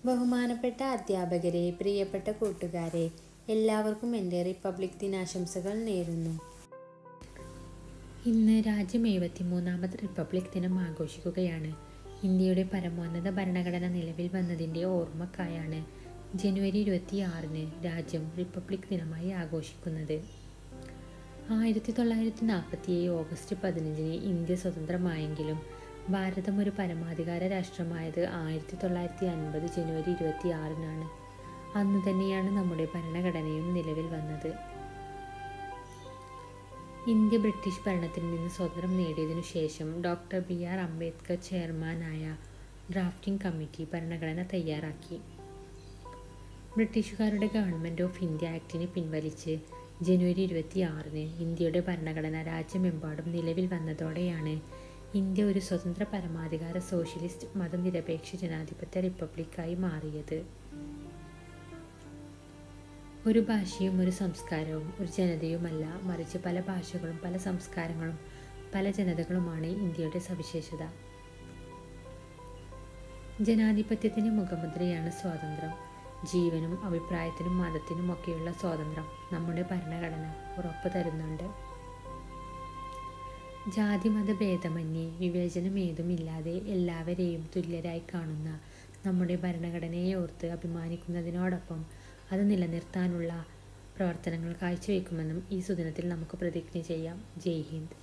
ബഹുമാനപ്പെട്ട അധ്യാപകരെ, പ്രിയപ്പെട്ട കൂട്ടുകാരെ, എല്ലാവർക്കും എൻ്റെ റിപ്പബ്ലിക് ദിനാശംസകൾ നേരുന്നു. ഇന്ന് രാജ്യം 73ാമത് റിപ്പബ്ലിക് ദിനം ആഘോഷിക്കുകയാണ്. ഇന്ത്യയുടെ പരമോന്നത ഭരണഘടന നിലവിൽ വന്നതിൻ്റെ ഓർമ്മക്കായാണ് ജനുവരി 26-ന് രാജ്യം റിപ്പബ്ലിക് ദിനമായി ആഘോഷിക്കുന്നത്. 1947 ഓഗസ്റ്റ് 15-ന് ഇന്ത്യ സ്വതന്ത്രമായെങ്കിലും ഭാരതം ഒരു പരമാധികാര രാഷ്ട്രമായത് 1950 ജനുവരി 26-നാണ്. അന്നു തന്നെയാണ് നമ്മുടെ ഭരണഘടനയും നിലവിൽ വന്നത്. ഇന്ത്യ ബ്രിട്ടീഷ് ഭരണത്തിൽ നിന്ന് സ്വാതന്ത്ര്യം നേടിയതിനു ശേഷം ഡോക്ടർ BR അംബേദ്കർ ചെയർമാനായ ഡ്രാഫ്റ്റിംഗ് കമ്മിറ്റി ഭരണഘടന തയ്യാറാക്കി. ബ്രിട്ടീഷുകാരുടെ ഗവൺമെൻറ് ഓഫ് ഇന്ത്യ ആക്ടിനെ പിൻവലിച്ച് ജനുവരി 26-ന് ഇന്ത്യയുടെ ഭരണഘടന രാജ്യമെമ്പാടും നിലവിൽ വന്നതോടെയാണ് ഇന്ത്യ ഒരു സ്വതന്ത്ര പരമാധികാര സോഷ്യലിസ്റ്റ് മതനിരപേക്ഷ ജനാധിപത്യ റിപ്പബ്ലിക്കായി മാറിയത്. ഒരു ഭാഷയും ഒരു സംസ്കാരവും ഒരു ജനതയുമല്ല, മറിച്ച് പല ഭാഷകളും പല സംസ്കാരങ്ങളും പല ജനതകളുമാണ് ഇന്ത്യയുടെ സവിശേഷത. ജനാധിപത്യത്തിൻ്റെ മുഖമുദ്രയാണ് സ്വാതന്ത്ര്യം. ജീവനും അഭിപ്രായത്തിനും മതത്തിനും ഒക്കെയുള്ള സ്വാതന്ത്ര്യം നമ്മുടെ ഭരണഘടന ഉറപ്പു തരുന്നുണ്ട്. ജാതി മത ഭേദമന്യേ വിവേചനമേതുമില്ലാതെ എല്ലാവരെയും തുല്യരായി കാണുന്ന നമ്മുടെ ഭരണഘടനയെ ഓർത്ത് അഭിമാനിക്കുന്നതിനോടൊപ്പം അത് നിലനിർത്താനുള്ള പ്രവർത്തനങ്ങൾ കാഴ്ചവെക്കുമെന്നും ഈ സുദിനത്തിൽ നമുക്ക് പ്രതിജ്ഞ ചെയ്യാം. ജയ് ഹിന്ദ്.